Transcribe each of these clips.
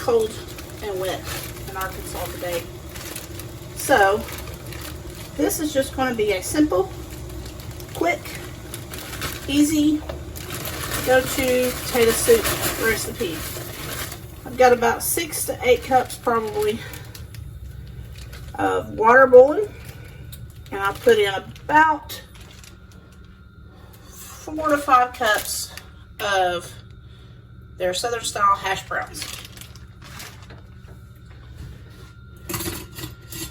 cold and wet in Arkansas today. So this is just going to be a simple, quick, easy go-to potato soup recipe. I've got about 6 to 8 cups probably of water boiling, and I'll put in about 4 to 5 cups of their southern style hash browns,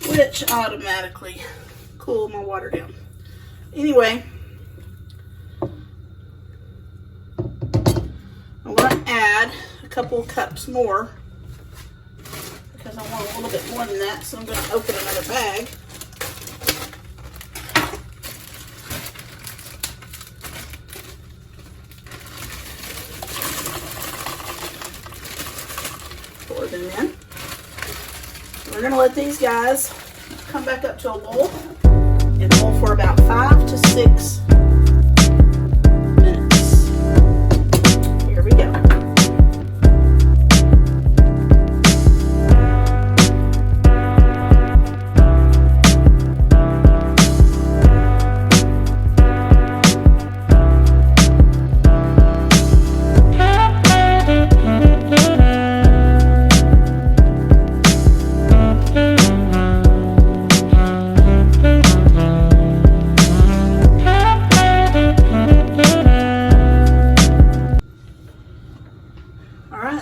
which automatically cool my water down. Anyway, I'm going to add a couple of cups more because I want a little bit more than that, so I'm going to open another bag. Pour them in. We're going to let these guys come back up to a boil and boil for about 5 to 6 minutes. Here we go.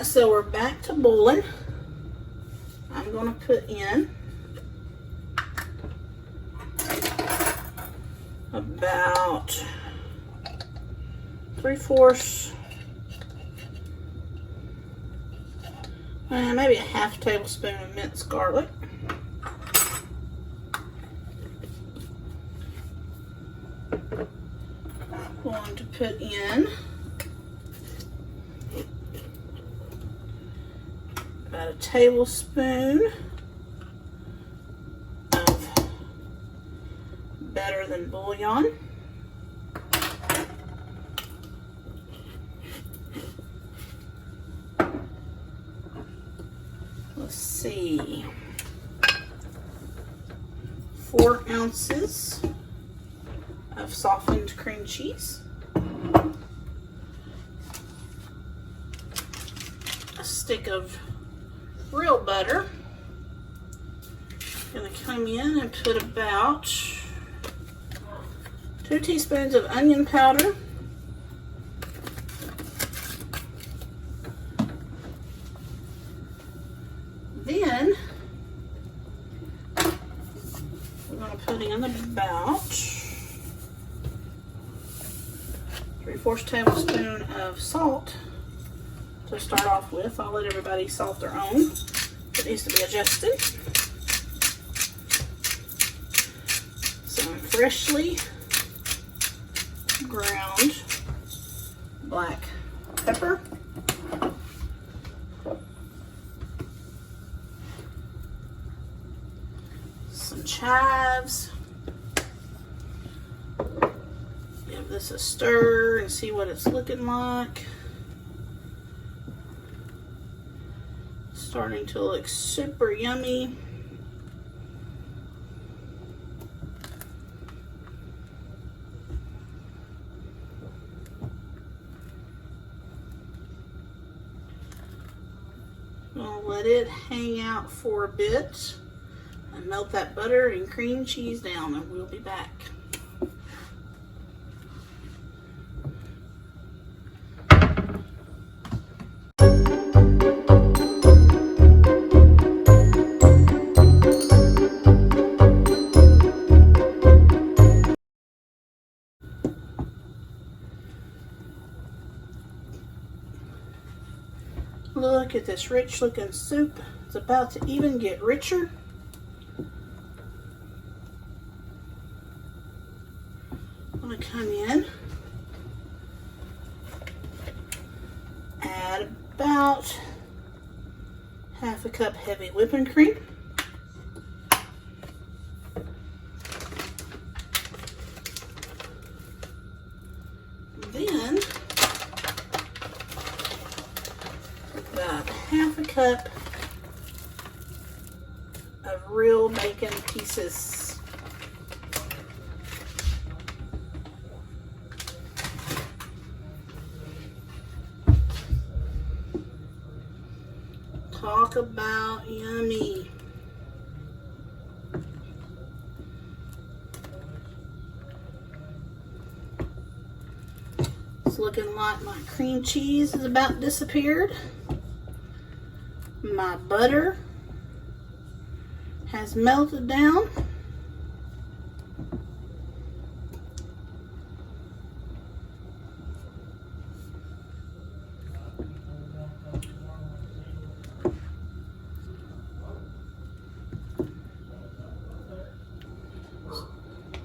So we're back to boiling. I'm going to put in about 3/4, maybe a half tablespoon of minced garlic. I'm going to put in about a tablespoon of better than bouillon. Let's see, 4 ounces of softened cream cheese, a stick of real butter. I'm going to come in and put about 2 teaspoons of onion powder, then we're going to put in about 3/4 tablespoon of salt to start off with. I'll let everybody salt their own. It needs to be adjusted. Some freshly ground black pepper. Some chives. Give this a stir and see what it's looking like. Starting to look super yummy. I'll let it hang out for a bit and melt that butter and cream cheese down, and we'll be back. Look at this rich looking soup. It's about to even get richer. I'm going to come in, add about half a cup heavy whipping cream. Then about half a cup thicken pieces. Talk about yummy. It's looking like my cream cheese is about disappeared. My butter has melted down.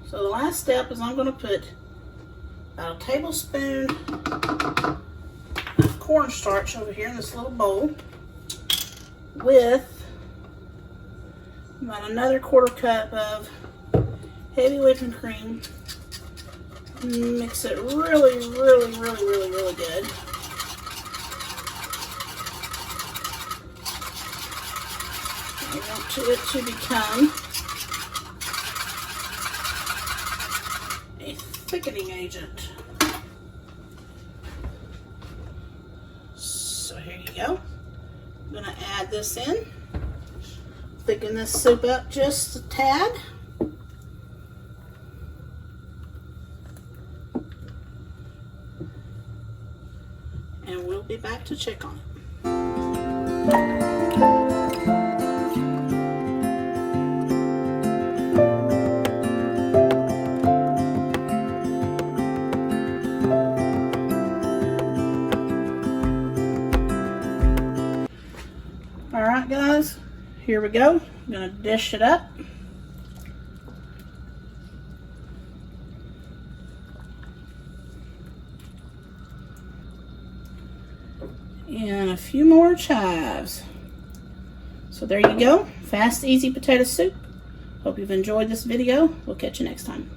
So the last step is I'm going to put about a tablespoon of cornstarch over here in this little bowl with about another 1/4 cup of heavy whipping cream. Mix it really good. I want it to become a thickening agent. So here you go. I'm going to add this in. Thicken this soup up just a tad. And we'll be back to check on it. Alright guys, here we go. I'm going to dish it up. And a few more chives. So there you go. Fast, easy potato soup. Hope you've enjoyed this video. We'll catch you next time.